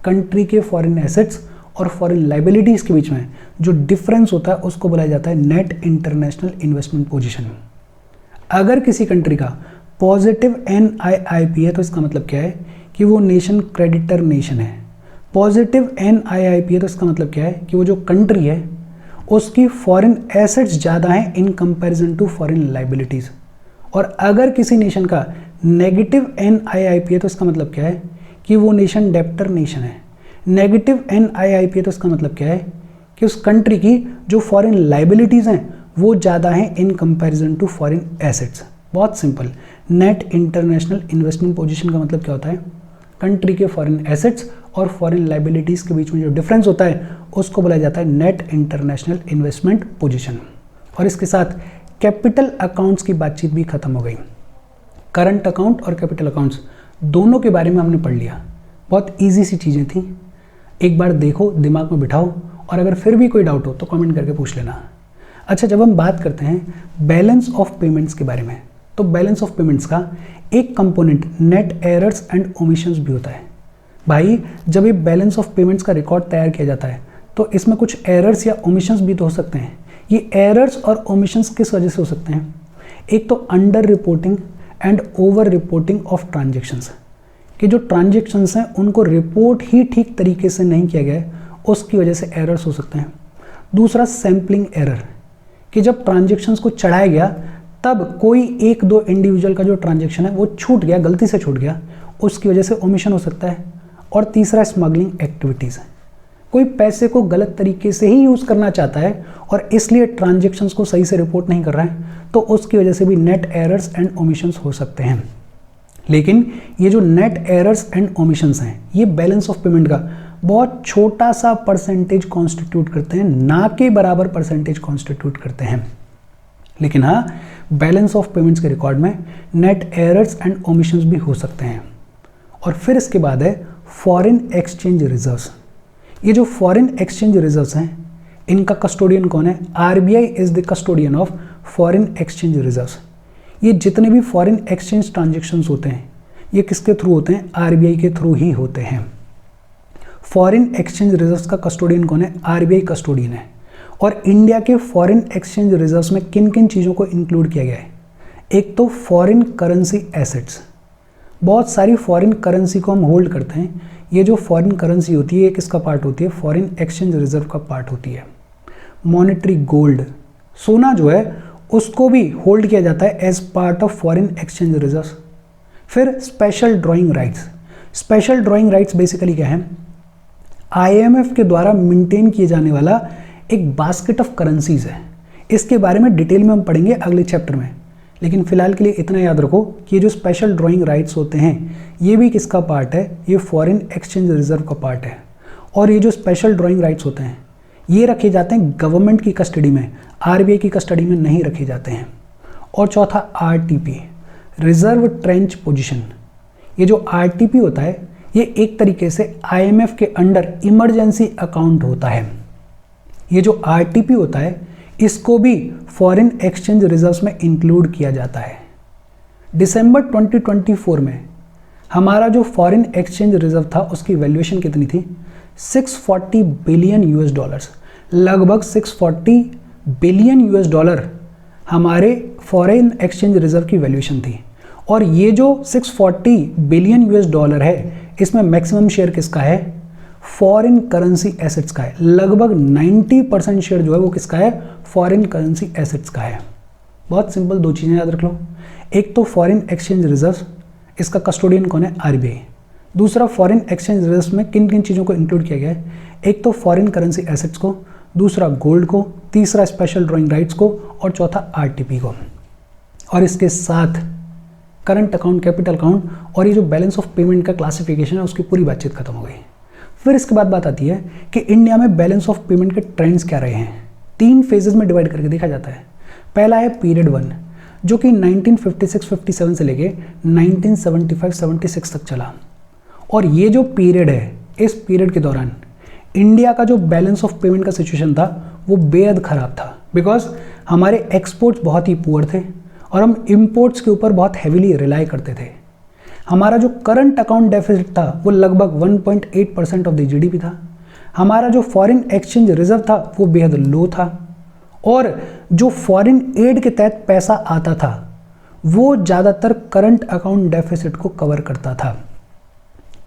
कंट्री के फॉरेन एसेट्स और फॉरेन लाइबिलिटीज़ के बीच में जो डिफरेंस होता है उसको बुलाया जाता है नेट इंटरनेशनल इन्वेस्टमेंट पोजीशन। अगर किसी कंट्री का पॉजिटिव NIIP है तो इसका मतलब क्या है कि वो नेशन क्रेडिटर नेशन है। पॉजिटिव NIIP है तो इसका मतलब क्या है कि वो जो कंट्री है उसकी फॉरेन एसेट्स ज़्यादा हैं in comparison to foreign liabilities. और अगर किसी नेशन का नेगेटिव NIIP है तो इसका मतलब क्या है कि वो नेशन डेप्टर नेशन है। नेगेटिव NIIP है तो इसका मतलब क्या है कि उस कंट्री की जो फॉरेन लाइबिलिटीज़ हैं वो ज़्यादा हैं in comparison to foreign assets. बहुत simple, net international investment position का मतलब क्या होता है? कंट्री के फॉरेन एसेट्स और फॉरेन लाइबिलिटीज़ के बीच में जो डिफरेंस होता है उसको बुलाया जाता है नेट इंटरनेशनल इन्वेस्टमेंट पोजीशन। और इसके साथ कैपिटल अकाउंट्स की बातचीत भी खत्म हो गई। करंट अकाउंट और कैपिटल अकाउंट्स दोनों के बारे में हमने पढ़ लिया। बहुत ईजी सी चीज़ें थी, एक बार देखो, दिमाग में बिठाओ, और अगर फिर भी कोई डाउट हो तो कमेंट करके पूछ लेना। अच्छा, जब हम बात करते हैं बैलेंस ऑफ पेमेंट्स के बारे में, तो बैलेंस ऑफ पेमेंट्स का एक component net errors and omissions भी होता है। भाई, जब ये बैलेंस ऑफ पेमेंट्स का रिकॉर्ड तैयार किया जाता है तो इसमें कुछ एरर्स या ओमिशंस भी तो हो सकते हैं। ये एरर्स और ओमिशंस किस वजह से हो सकते हैं? एक तो under reporting and over reporting of transactions, कि जो ट्रांजेक्शन्स हैं उनको रिपोर्ट ही ठीक तरीके से नहीं किया गया है, उसकी वजह से एरर्स हो सकते हैं। दूसरा सैम्पलिंग एरर, कि जब ट्रांजेक्शन्स को चढ़ाया गया तब कोई एक दो इंडिविजुअल का जो ट्रांजेक्शन है वो छूट गया, गलती से छूट गया, उसकी वजह से ओमिशन हो सकता है। और तीसरा स्मगलिंग एक्टिविटीज़, कोई पैसे को गलत तरीके से ही यूज़ करना चाहता है और इसलिए ट्रांजेक्शन्स को सही से रिपोर्ट नहीं कर रहा है, तो उसकी वजह से भी नेट एरर्स एंड ओमिशंस हो सकते हैं। लेकिन ये जो नेट एरर्स एंड ओमिशंस हैं ये बैलेंस ऑफ पेमेंट का बहुत छोटा सा परसेंटेज कॉन्स्टिट्यूट करते हैं, ना के बराबर परसेंटेज कॉन्स्टिट्यूट करते हैं। लेकिन हाँ, बैलेंस ऑफ पेमेंट्स के रिकॉर्ड में नेट एरर्स एंड ओमिशंस भी हो सकते हैं। और फिर इसके बाद है फॉरेन एक्सचेंज रिजर्व्स। ये जो फॉरेन एक्सचेंज रिजर्व्स हैं इनका कस्टोडियन कौन है? RBI is the custodian of foreign exchange reserves. ये जितने भी फॉरेन एक्सचेंज ट्रांजेक्शन्स होते हैं ये किसके थ्रू होते हैं? RBI के थ्रू ही होते हैं। फॉरेन एक्सचेंज रिजर्व्स का कस्टोडियन कौन है? RBI कस्टोडियन है। और इंडिया के फॉरेन एक्सचेंज रिजर्व्स में किन किन चीज़ों को इंक्लूड किया गया है? एक तो फॉरेन करेंसी एसेट्स, बहुत सारी फॉरेन करेंसी को हम होल्ड करते हैं। ये जो फॉरेन करेंसी होती है ये किसका पार्ट होती है? फॉरेन एक्सचेंज रिजर्व का पार्ट होती है। मॉनेटरी गोल्ड, सोना जो है उसको भी होल्ड किया जाता है as part of foreign exchange reserve. फिर special drawing rights. Special drawing rights basically क्या है? IMF के द्वारा मेंटेन किए जाने वाला एक बास्केट ऑफ करेंसीज है। इसके बारे में डिटेल में हम पढ़ेंगे अगले चैप्टर में, लेकिन फिलहाल के लिए इतना याद रखो कि ये जो स्पेशल ड्राइंग राइट्स होते हैं ये भी किसका पार्ट है? ये फॉरेन एक्सचेंज रिजर्व का पार्ट है। और ये जो स्पेशल ड्राइंग राइट्स होते हैं ये रखे जाते हैं गवर्नमेंट की कस्टडी में, आरबीआई की कस्टडी में नहीं रखे जाते हैं। और चौथा आरटीपी, रिजर्व ट्रेंच पोजीशन। ये जो आरटीपी होता है ये एक तरीके से आईएमएफ के अंडर इमरजेंसी अकाउंट होता है। ये जो आरटीपी होता है इसको भी फॉरेन एक्सचेंज रिजर्व्स में इंक्लूड किया जाता है। दिसंबर 2024 में हमारा जो फॉरेन एक्सचेंज रिजर्व था उसकी वैल्यूएशन कितनी थी? 640 बिलियन यूएस डॉलर्स, लगभग 640 बिलियन यूएस डॉलर हमारे फॉरेन एक्सचेंज रिजर्व की वैल्यूएशन थी। और ये जो 640 बिलियन यूएस डॉलर है इसमें मैक्सिमम शेयर किसका है? फॉरेन करेंसी एसेट्स का है। लगभग 90% शेयर जो है वो किसका है? फॉरेन करेंसी एसेट्स का है। बहुत सिंपल, दो चीज़ें याद रख लो। एक तो फॉरेन एक्सचेंज रिजर्व, इसका कस्टोडियन कौन है? आरबीआई। दूसरा फॉरेन एक्सचेंज रिजर्व में किन किन चीज़ों को इंक्लूड किया गया है? एक तो फॉरेन करेंसी एसेट्स को, दूसरा गोल्ड को, तीसरा स्पेशल ड्राइंग राइट्स को और चौथा आरटीपी को। और इसके साथ करंट अकाउंट, कैपिटल अकाउंट और ये जो बैलेंस ऑफ पेमेंट का क्लासिफिकेशन है उसकी पूरी बातचीत खत्म हो गई। फिर इसके बाद बात आती है कि इंडिया में बैलेंस ऑफ पेमेंट के ट्रेंड्स क्या रहे हैं। 3 फेजेस में डिवाइड करके देखा जाता है। पहला है पीरियड 1 जो कि 1956-57 से लेके 1975-76 तक चला। और ये जो पीरियड है, इस पीरियड के दौरान इंडिया का जो बैलेंस ऑफ पेमेंट का सिचुएशन था वो बेहद ख़राब था, बिकॉज हमारे एक्सपोर्ट्स बहुत ही पुअर थे और हम इंपोर्ट्स के ऊपर बहुत हैविली रिलाई करते थे। हमारा जो करंट अकाउंट डेफिसिट था वो लगभग 1.8% ऑफ द जीडीपी था। हमारा जो फॉरेन एक्सचेंज रिजर्व था वो बेहद लो था और जो फॉरेन एड के तहत पैसा आता था वो ज़्यादातर करंट अकाउंट डेफिसिट को कवर करता था।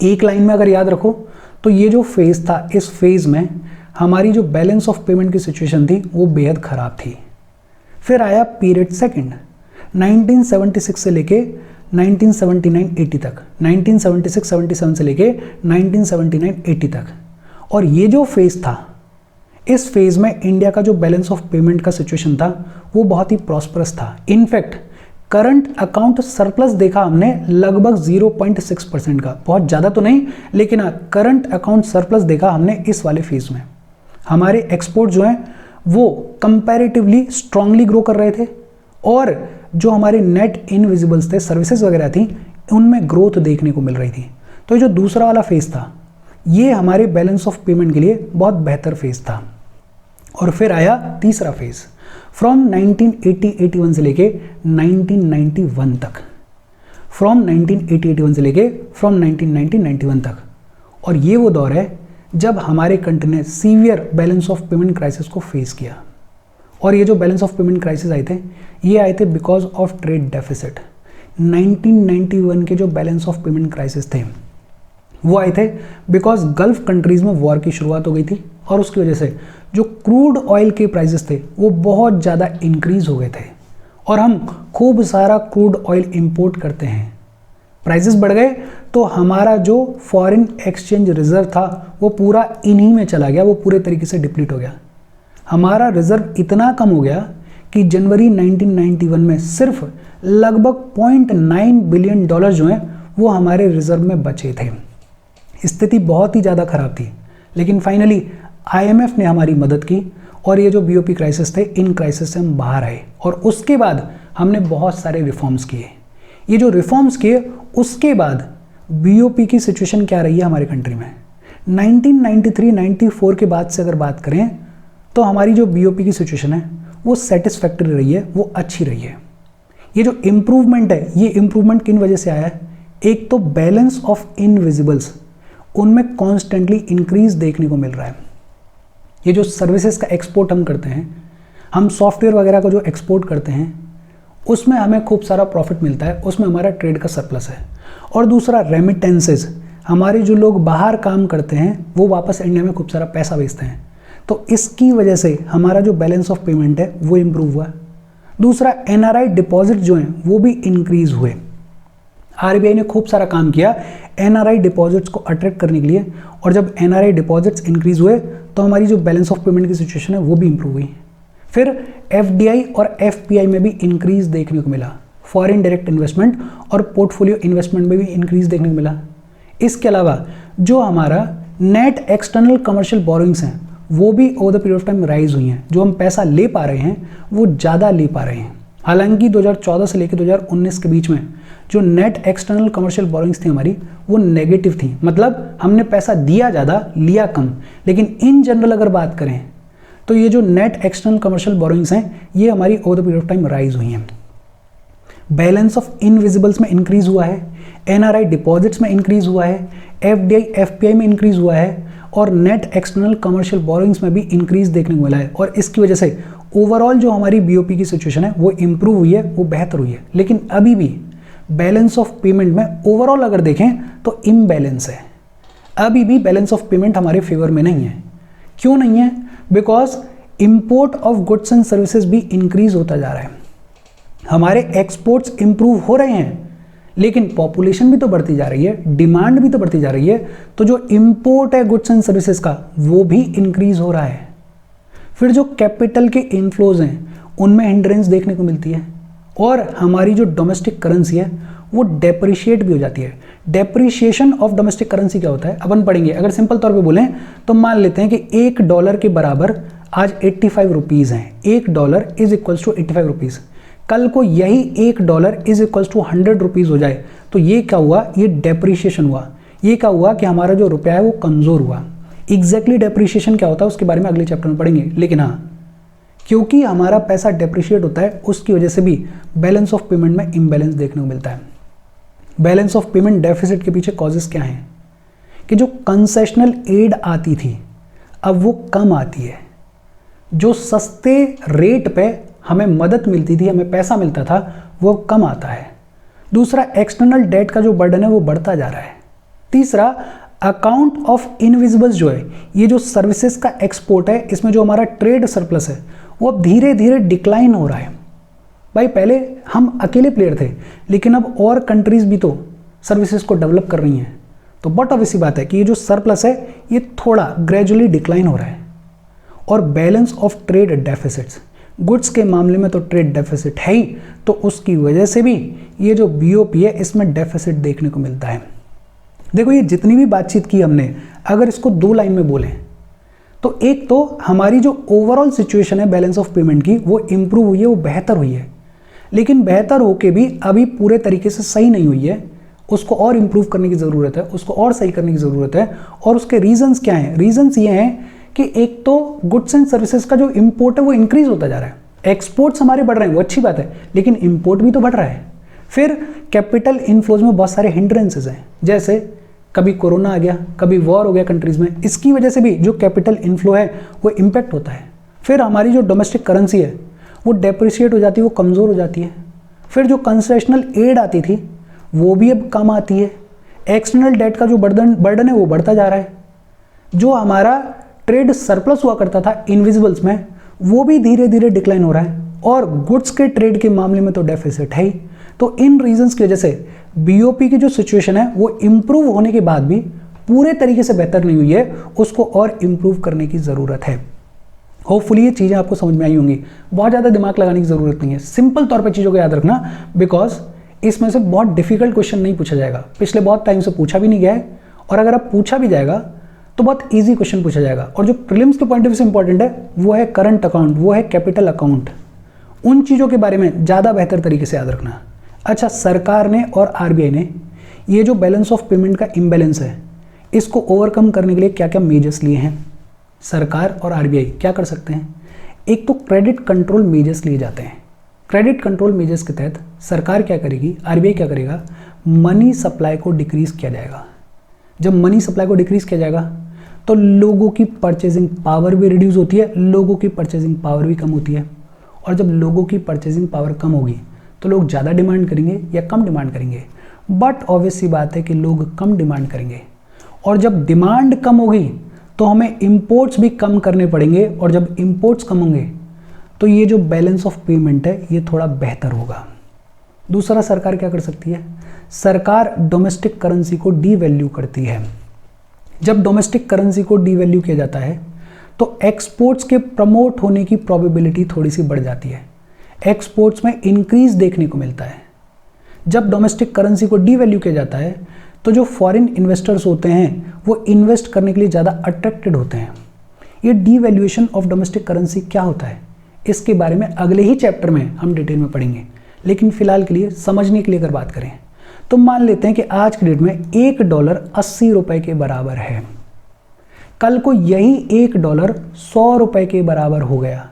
एक लाइन में अगर याद रखो तो ये जो फेज़ था, इस फेज़ में हमारी जो बैलेंस ऑफ पेमेंट की सिचुएशन थी वो बेहद ख़राब थी। फिर आया पीरियड सेकंड, 1976 से लेके 1979-80 तक, 1976-77 से लेके 1979-80 तक। और ये जो फेज़ था, इस फेज़ में इंडिया का जो बैलेंस ऑफ पेमेंट का सिचुएशन था वो बहुत ही प्रॉस्परस था। इनफैक्ट करंट अकाउंट सरप्लस देखा हमने लगभग 0.6% का, बहुत ज़्यादा तो नहीं लेकिन करंट अकाउंट सरप्लस देखा हमने इस वाले फेज़ में। हमारे एक्सपोर्ट जो हैं वो कंपैरेटिवली स्ट्रांगली ग्रो कर रहे थे और जो हमारे नेट इनविजिबल्स थे, सर्विसेज वगैरह थी, उनमें ग्रोथ देखने को मिल रही थी। तो ये जो दूसरा वाला फेज़ था ये हमारे बैलेंस ऑफ पेमेंट के लिए बहुत बेहतर फेज़ था। और फिर आया तीसरा फेज़ फ्रॉम 1980-81 से लेके 1991 तक, फ्रॉम 1980-81 से लेके फ्रॉम 1990-91 तक। और ये वो दौर है जब हमारे कंट्री ने severe balance of payment crisis को फेस किया। और ये जो बैलेंस ऑफ पेमेंट क्राइसिस आए थे ये आए थे बिकॉज ऑफ ट्रेड डेफिसिट। 1991 के जो बैलेंस ऑफ पेमेंट क्राइसिस थे वो आए थे बिकॉज गल्फ कंट्रीज़ में वॉर की शुरुआत हो गई थी और उसकी वजह से जो क्रूड ऑयल के प्राइसेस थे वो बहुत ज़्यादा इंक्रीज़ हो गए थे और हम खूब सारा क्रूड ऑयल इंपोर्ट करते हैं। प्राइसेस बढ़ गए तो हमारा जो फॉरेन एक्सचेंज रिजर्व था वो पूरा इन्हीं में चला गया, वो पूरे तरीके से डिप्लीट हो गया। हमारा रिजर्व इतना कम हो गया कि जनवरी 1991 में सिर्फ लगभग 0.9 बिलियन डॉलर जो हैं वो हमारे रिजर्व में बचे थे। स्थिति बहुत ही ज़्यादा ख़राब थी, लेकिन फाइनली आईएमएफ ने हमारी मदद की और ये जो बीओपी क्राइसिस थे, इन क्राइसिस से हम बाहर आए और उसके बाद हमने बहुत सारे रिफॉर्म्स किए। ये जो रिफॉर्म्स किए उसके बाद बीओपी की सिचुएशन क्या रही है हमारे कंट्री में। 1993-94 के बाद से अगर बात करें तो हमारी जो बीओपी की सिचुएशन है वो सेटिस्फैक्टरी रही है, वो अच्छी रही है। ये जो इम्प्रूवमेंट है ये इम्प्रूवमेंट किन वजह से आया है? एक तो बैलेंस ऑफ इनविजिबल्स, उनमें कॉन्स्टेंटली इंक्रीज देखने को मिल रहा है। ये जो सर्विसेज का एक्सपोर्ट हम करते हैं, हम सॉफ्टवेयर वगैरह को जो एक्सपोर्ट करते हैं उसमें हमें खूब सारा प्रॉफिट मिलता है, उसमें हमारा ट्रेड का सरप्लस है। और दूसरा रेमिटेंसेज, हमारे जो लोग बाहर काम करते हैं वो वापस इंडिया में खूब सारा पैसा भेजते हैं, तो इसकी वजह से हमारा जो बैलेंस ऑफ पेमेंट है वो इम्प्रूव हुआ। दूसरा एनआरआई डिपॉजिट जो हैं वो भी इंक्रीज हुए। आरबीआई ने खूब सारा काम किया एनआरआई डिपॉजिट्स को अट्रैक्ट करने के लिए, और जब एनआरआई डिपॉजिट्स इंक्रीज हुए तो हमारी जो बैलेंस ऑफ पेमेंट की सिचुएशन है वो भी इंप्रूव हुई। फिर एफडीआई और एफपीआई में भी इंक्रीज देखने को मिला, फॉरेन डायरेक्ट इन्वेस्टमेंट और पोर्टफोलियो इन्वेस्टमेंट में भी इंक्रीज देखने को मिला। इसके अलावा जो हमारा नेट एक्सटर्नल कमर्शियल बोरोइंग्स हैं वो भी over the period of time rise हुई हैं। जो हम पैसा ले पा रहे हैं वो ज़्यादा ले पा रहे हैं। हालांकि 2014 से लेकर 2019 के बीच में जो नेट एक्सटर्नल कमर्शियल बोरोइंग्स थी हमारी वो नेगेटिव थी, मतलब हमने पैसा दिया ज़्यादा लिया कम। लेकिन इन जनरल अगर बात करें तो ये जो नेट एक्सटर्नल कमर्शियल बोरोइंग्स हैं ये हमारी over the period of time rise हुई हैं। बैलेंस ऑफ इनविजिबल्स में इंक्रीज हुआ है, एनआरआई डिपॉजिट्स में इंक्रीज हुआ है, एफडीआई एफपीआई में इंक्रीज हुआ है और नेट एक्सटर्नल कमर्शियल बोरोइंग्स में भी इंक्रीज देखने को मिला है। और इसकी वजह से ओवरऑल जो हमारी बीओपी की सिचुएशन है वो इंप्रूव हुई है, वो बेहतर हुई है। लेकिन अभी भी बैलेंस ऑफ पेमेंट में ओवरऑल अगर देखें तो इम्बैलेंस है। अभी भी बैलेंस ऑफ पेमेंट हमारे फेवर में नहीं है। क्यों नहीं है? Because import of goods and services भी इंक्रीज होता जा रहा है, हमारे एक्सपोर्ट्स इंप्रूव हो रहे हैं, लेकिन पॉपुलेशन भी तो बढ़ती जा रही है, डिमांड भी तो बढ़ती जा रही है, तो जो इंपोर्ट है गुड्स एंड सर्विसेज का वो भी इंक्रीज हो रहा है। फिर जो कैपिटल के इनफ्लोज हैं उनमें हिंड्रेंस देखने को मिलती है और हमारी जो डोमेस्टिक करेंसी है वो डेप्रिशिएट भी हो जाती है। डेप्रिशिएशन ऑफ डोमेस्टिक करेंसी क्या होता है अपन पढ़ेंगे। अगर सिंपल तौर पे बोलें तो मान लेते हैं कि $1 के बराबर आज 85 रुपीज़ हैं। $1 इज इक्वल्स टू 85 रुपीज़। कल को यही $1 इज इक्वल्स टू 100 रुपीज़ हो जाए तो ये क्या हुआ? ये डेप्रिशिएशन हुआ। ये क्या हुआ कि हमारा जो रुपया है वो कमज़ोर हुआ। एग्जैक्टली डेप्रिशिएशन क्या होता है उसके बारे में अगले चैप्टर में पढ़ेंगे। लेकिन हाँ, क्योंकि हमारा पैसा डेप्रिशिएट होता है उसकी वजह से भी बैलेंस ऑफ पेमेंट में इम्बैलेंस देखने को मिलता है। बैलेंस ऑफ पेमेंट डेफिसिट के पीछे कॉजेस क्या हैं? कि जो कंसेशनल एड आती थी अब वो कम आती है। जो सस्ते रेट पे हमें मदद मिलती थी, हमें पैसा मिलता था, वो कम आता है। दूसरा, एक्सटर्नल डेट का जो बर्डन है वो बढ़ता जा रहा है। तीसरा, अकाउंट ऑफ इनविजिबल्स जो है, ये जो सर्विसेज का एक्सपोर्ट है, इसमें जो हमारा ट्रेड सरप्लस है वो अब धीरे धीरे डिक्लाइन हो रहा है। भाई पहले हम अकेले प्लेयर थे, लेकिन अब और कंट्रीज भी तो सर्विसेज को डेवलप कर रही हैं, तो बट ऑब्वियसली बात है कि ये जो सरप्लस है ये थोड़ा ग्रेजुअली डिक्लाइन हो रहा है। और balance of trade deficits, goods के मामले में तो ट्रेड डेफिसिट है ही, तो उसकी वजह से भी ये जो बीओपी है इसमें डेफिसिट देखने को मिलता है। देखो ये जितनी भी बातचीत की हमने, अगर इसको 2 लाइन में बोलें तो एक तो हमारी जो ओवरऑल सिचुएशन है बैलेंस ऑफ पेमेंट की वो इंप्रूव हुई है, वो बेहतर हुई है। लेकिन बेहतर होके भी अभी पूरे तरीके से सही नहीं हुई है, उसको और इंप्रूव करने की ज़रूरत है, उसको और सही करने की ज़रूरत है। और उसके रीजंस क्या हैं? रीजंस ये हैं कि एक तो गुड्स एंड सर्विसेज का जो इंपोर्ट है वो इंक्रीज होता जा रहा है, एक्सपोर्ट्स हमारे बढ़ रहे हैं, वो अच्छी बात है, लेकिन इंपोर्ट भी तो बढ़ रहा है। फिर कैपिटल इनफ्लोज में बहुत सारे हिंड्रेंसेज हैं, जैसे कभी कोरोना आ गया, कभी वॉर हो गया कंट्रीज में, इसकी वजह से भी जो कैपिटल इनफ्लो है वो इम्पैक्ट होता है। फिर हमारी जो डोमेस्टिक करेंसी है वो डेप्रिशिएट हो जाती है, वो कमज़ोर हो जाती है। फिर जो कंसेशनल एड आती थी वो भी अब कम आती है। एक्सटर्नल डेट का जो बर्डन है वो बढ़ता जा रहा है। जो हमारा ट्रेड सरप्लस हुआ करता था इनविजिबल्स में वो भी धीरे धीरे डिक्लाइन हो रहा है। और गुड्स के ट्रेड के मामले में तो डेफिसिट है ही। तो इन रीजंस की वजह से बीओपी की जो सिचुएशन है वो इम्प्रूव होने के बाद भी पूरे तरीके से बेहतर नहीं हुई है, उसको और इम्प्रूव करने की ज़रूरत है। होपफुली ये चीज़ें आपको समझ में आई होंगी, बहुत ज़्यादा दिमाग लगाने की ज़रूरत नहीं है, सिंपल तौर पे चीज़ों को याद रखना, बिकॉज इसमें से बहुत डिफिकल्ट क्वेश्चन नहीं पूछा जाएगा, पिछले बहुत टाइम से पूछा भी नहीं गया है, और अगर आप पूछा भी जाएगा तो बहुत ईजी क्वेश्चन पूछा जाएगा। और जो प्रीलिम्स के पॉइंट ऑफ व्यू से इंपॉर्टेंट है वो है करंट अकाउंट, वो है कैपिटल अकाउंट। उन चीज़ों के बारे में ज़्यादा बेहतर तरीके से याद रखना। अच्छा, सरकार ने और आरबीआई ने ये जो बैलेंस ऑफ पेमेंट का इम्बैलेंस है इसको ओवरकम करने के लिए क्या क्या मेजर्स लिए हैं? सरकार और आरबीआई क्या कर सकते हैं? एक तो क्रेडिट कंट्रोल मेजर्स लिए जाते हैं। क्रेडिट कंट्रोल मेजर्स के तहत सरकार क्या करेगी, आरबीआई क्या करेगा, मनी सप्लाई को डिक्रीज किया जाएगा। जब मनी सप्लाई को डिक्रीज किया जाएगा तो लोगों की परचेजिंग पावर भी रिड्यूस होती है, लोगों की परचेजिंग पावर भी कम होती है। और जब लोगों की परचेजिंग पावर कम होगी तो लोग ज़्यादा डिमांड करेंगे या कम डिमांड करेंगे? बट ऑब्वियस सी बात है कि लोग कम डिमांड करेंगे। और जब डिमांड कम होगी तो हमें इंपोर्ट्स भी कम करने पड़ेंगे, और जब इंपोर्ट्स कम होंगे तो ये जो बैलेंस ऑफ पेमेंट है ये थोड़ा बेहतर होगा। दूसरा, सरकार क्या कर सकती है? सरकार डोमेस्टिक करेंसी को डीवैल्यू करती है। जब डोमेस्टिक करेंसी को डीवैल्यू किया जाता है तो एक्सपोर्ट्स के प्रमोट होने की प्रोबेबिलिटी थोड़ी सी बढ़ जाती है, एक्सपोर्ट्स में इंक्रीज देखने को मिलता है। जब डोमेस्टिक करेंसी को डीवैल्यू किया जाता है तो जो फॉरेन इन्वेस्टर्स होते हैं वो इन्वेस्ट करने के लिए ज़्यादा अट्रैक्टेड होते हैं। ये डीवैल्यूएशन ऑफ डोमेस्टिक करेंसी क्या होता है, इसके बारे में अगले ही चैप्टर में हम डिटेल में पढ़ेंगे, लेकिन फिलहाल के लिए समझने के लिए अगर बात करें तो मान लेते हैं कि आज की डेट में $1 80 रुपए के बराबर है। कल को यही $1 100 रुपए के बराबर हो गया।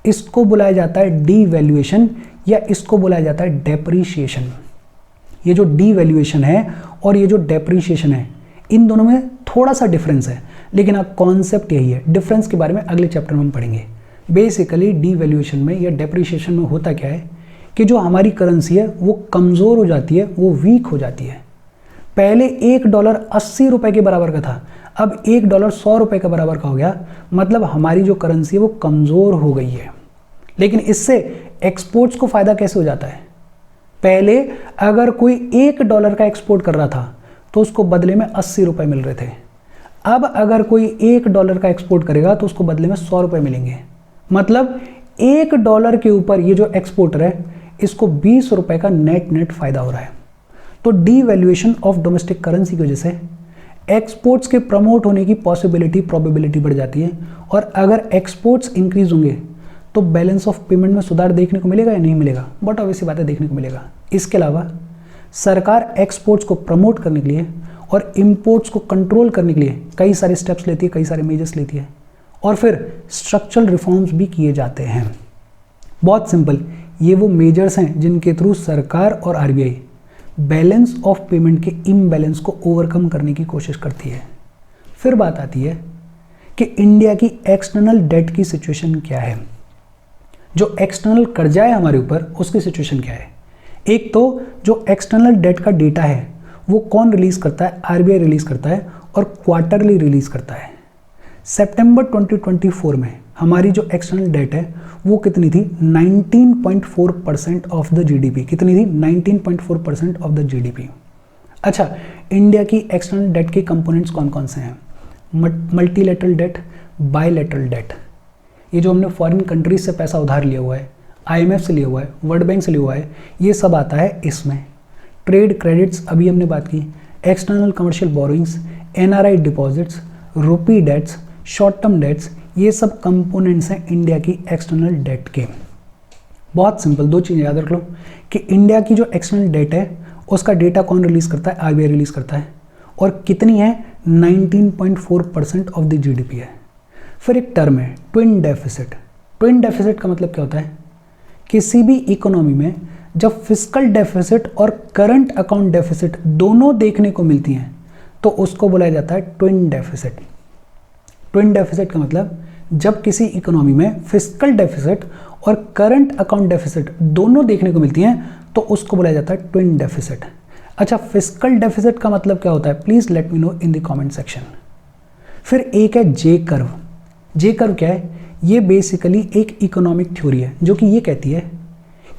इसको बुलाया जाता है डीवैल्यूएशन या इसको बुलाया जाता है डेप्रीशिएशन। ये जो डीवैल्यूएशन है और ये जो डेप्रीशिएशन है, इन दोनों में थोड़ा सा डिफरेंस है, लेकिन अब कॉन्सेप्ट यही है। डिफरेंस के बारे में अगले चैप्टर में हम पढ़ेंगे। बेसिकली डीवैल्यूएशन में या डेप्रीशिएशन में होता क्या है कि जो हमारी करेंसी है वो कमज़ोर हो जाती है, वो वीक हो जाती है। पहले $1 80 रुपए के बराबर का था, अब $1 100 रुपए के बराबर का हो गया। मतलब हमारी जो करेंसी है वो कमज़ोर हो गई है। लेकिन इससे एक्सपोर्ट्स को फ़ायदा कैसे हो जाता है? पहले अगर कोई $1 का एक्सपोर्ट कर रहा था तो उसको बदले में 80 रुपए मिल रहे थे। अब अगर कोई $1 का एक्सपोर्ट करेगा तो उसको बदले में 100 रुपए मिलेंगे। मतलब $1 के ऊपर ये जो एक्सपोर्टर है इसको 20 रुपए का नेट फायदा हो रहा है। तो डीवैल्यूएशन ऑफ डोमेस्टिक करेंसी की वजह से एक्सपोर्ट्स के प्रमोट होने की प्रोबेबिलिटी बढ़ जाती है, और अगर एक्सपोर्ट्स इंक्रीज होंगे तो बैलेंस ऑफ पेमेंट में सुधार देखने को मिलेगा या नहीं मिलेगा? बट ऑब्वियसली बातें देखने को मिलेगा। इसके अलावा सरकार एक्सपोर्ट्स को प्रमोट करने के लिए और इंपोर्ट्स को कंट्रोल करने के लिए कई सारे स्टेप्स लेती है, कई सारे मेजर्स लेती है, और फिर स्ट्रक्चरल रिफॉर्म्स भी किए जाते हैं। बहुत सिंपल, ये वो मेजर्स हैं जिनके थ्रू सरकार और आरबीआई बैलेंस ऑफ पेमेंट के इम्बैलेंस को ओवरकम करने की कोशिश करती है। फिर बात आती है कि इंडिया की एक्सटर्नल डेट की सिचुएशन क्या है। जो एक्सटर्नल कर्जा है हमारे ऊपर, उसकी सिचुएशन क्या है? एक तो जो एक्सटर्नल डेट का डेटा है वो कौन रिलीज करता है? आरबीआई रिलीज करता है, और क्वार्टरली रिलीज करता है। सितंबर 2024 में हमारी जो एक्सटर्नल डेट है वो कितनी थी? 19.4% ऑफ द जीडीपी। कितनी थी? 19.4% ऑफ द जीडीपी। अच्छा, इंडिया की एक्सटर्नल डेट के कंपोनेंट्स कौन कौन से हैं? Multilateral debt, bilateral debt. ये जो हमने फॉरेन कंट्रीज से पैसा उधार लिया हुआ है, आईएमएफ से लिया हुआ है, वर्ल्ड बैंक से लिया हुआ है, ये सब आता है इसमें। ट्रेड क्रेडिट्स अभी हमने बात की, external commercial borrowings, NRI deposits, rupee debts, short term debts, ये सब कंपोनेंट्स हैं इंडिया की एक्सटर्नल डेट के। बहुत सिंपल, दो चीज़ें याद रख लो कि इंडिया की जो एक्सटर्नल डेट है उसका डेटा कौन रिलीज करता है? आरबीआई रिलीज करता है, और कितनी है? 19.4% ऑफ द जीडीपी है। फिर एक टर्म है ट्विन डेफिसिट। ट्विन डेफिसिट का मतलब क्या होता है? किसी भी इकोनॉमी में जब फिस्कल डेफिसिट और करंट अकाउंट डेफिसिट दोनों देखने को मिलती हैं तो उसको बुलाया जाता है ट्विन डेफिसिट। ट्विन डेफिसिट का मतलब जब किसी इकोनॉमी में फिस्कल डेफिसिट और करंट अकाउंट डेफिसिट दोनों देखने को मिलती हैं तो उसको बुलाया जाता है ट्विन डेफिसिट। अच्छा, फिस्कल डेफिसिट का मतलब क्या होता है? Please let me know in the comment section. फिर एक है जे कर्व। जे कर्व क्या है? ये बेसिकली एक इकोनॉमिक थ्योरी है जो कि ये कहती है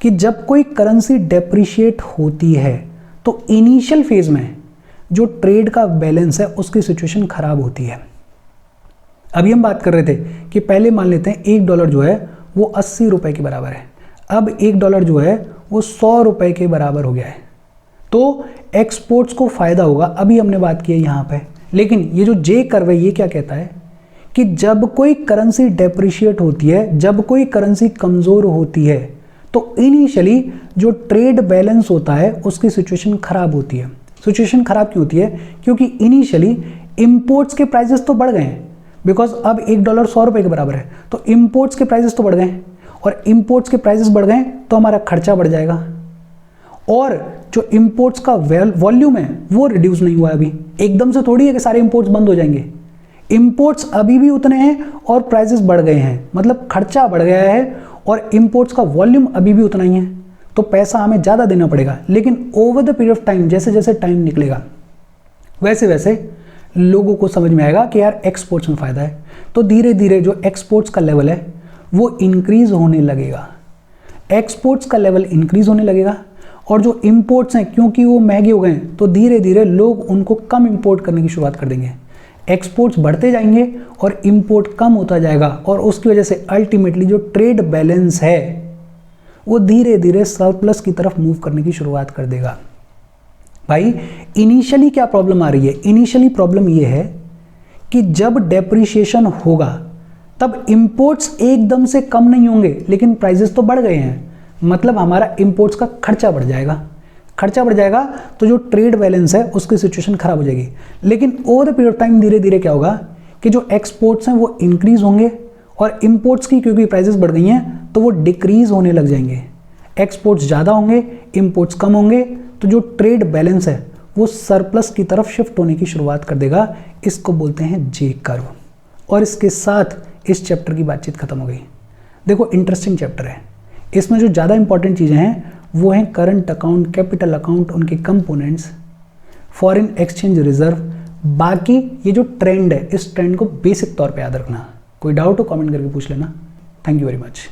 कि जब कोई करेंसी डेप्रिशिएट होती है तो इनिशियल फेज में जो ट्रेड का बैलेंस है उसकी सिचुएशन खराब होती है। अभी हम बात कर रहे थे कि पहले मान लेते हैं $1 जो है वो 80 रुपए के बराबर है, अब $1 जो है वो 100 रुपए के बराबर हो गया है, तो एक्सपोर्ट्स को फायदा होगा। अभी हमने बात की है यहाँ पे, लेकिन ये जो जे कर्व है ये क्या कहता है कि जब कोई करेंसी डेप्रिशिएट होती है, जब कोई करेंसी कमज़ोर होती है तो इनिशियली जो ट्रेड बैलेंस होता है उसकी सिचुएशन खराब होती है। सिचुएशन खराब क्यों होती है? क्योंकि इनिशियली इंपोर्ट्स के प्राइसेस तो बढ़ गए हैं, बिकॉज अब $1 100 रुपए के बराबर है, तो इंपोर्ट्स के प्राइसेस तो बढ़ गए, और इंपोर्ट्स के प्राइसेस बढ़ गए तो हमारा खर्चा बढ़ जाएगा, और जो इंपोर्ट्स का वॉल्यूम है वो रिड्यूस नहीं हुआ। अभी एकदम से थोड़ी है कि सारे इंपोर्ट्स बंद हो जाएंगे। इंपोर्ट्स अभी भी उतने हैं और प्राइसेस बढ़ गए हैं, मतलब खर्चा बढ़ गया है और इंपोर्ट्स का वॉल्यूम अभी भी उतना ही है, तो पैसा हमें ज़्यादा देना पड़ेगा। लेकिन over the period of time, जैसे जैसे टाइम निकलेगा वैसे वैसे लोगों को समझ में आएगा कि यार एक्सपोर्ट्स में फ़ायदा है, तो धीरे धीरे जो एक्सपोर्ट्स का लेवल है वो इंक्रीज होने लगेगा। एक्सपोर्ट्स का लेवल इंक्रीज होने लगेगा, और जो इंपोर्ट्स हैं क्योंकि वो महंगे हो गए हैं तो धीरे धीरे लोग उनको कम इंपोर्ट करने की शुरुआत कर देंगे। एक्सपोर्ट्स बढ़ते जाएंगे और इंपोर्ट कम होता जाएगा, और उसकी वजह से अल्टीमेटली जो ट्रेड बैलेंस है वो धीरे धीरे सरप्लस की तरफ मूव करने की शुरुआत कर देगा। भाई इनिशियली क्या प्रॉब्लम आ रही है? इनिशियली प्रॉब्लम ये है कि जब डेप्रिसिएशन होगा तब इंपोर्ट्स एकदम से कम नहीं होंगे, लेकिन प्राइसेस तो बढ़ गए हैं, मतलब हमारा इंपोर्ट्स का खर्चा बढ़ जाएगा। खर्चा बढ़ जाएगा तो जो ट्रेड बैलेंस है उसकी सिचुएशन खराब हो जाएगी। लेकिन over the period of time धीरे धीरे क्या होगा कि जो एक्सपोर्ट्स हैं वो इंक्रीज होंगे और इंपोर्ट्स की क्योंकि प्राइसेस बढ़ गई हैं तो वो डिक्रीज होने लग जाएंगे। एक्सपोर्ट्स ज़्यादा होंगे, इंपोर्ट्स कम होंगे, तो जो ट्रेड बैलेंस है वो सरप्लस की तरफ शिफ्ट होने की शुरुआत कर देगा। इसको बोलते हैं जे कर्व। और इसके साथ इस चैप्टर की बातचीत खत्म हो गई। देखो इंटरेस्टिंग चैप्टर है, इसमें जो ज़्यादा इंपॉर्टेंट चीज़ें हैं वो हैं करंट अकाउंट, कैपिटल अकाउंट, उनके कंपोनेंट्स, फॉरेन एक्सचेंज रिजर्व। बाकी ये जो ट्रेंड है इस ट्रेंड को बेसिक तौर पे याद रखना। कोई डाउट हो कमेंट करके पूछ लेना। Thank you very much.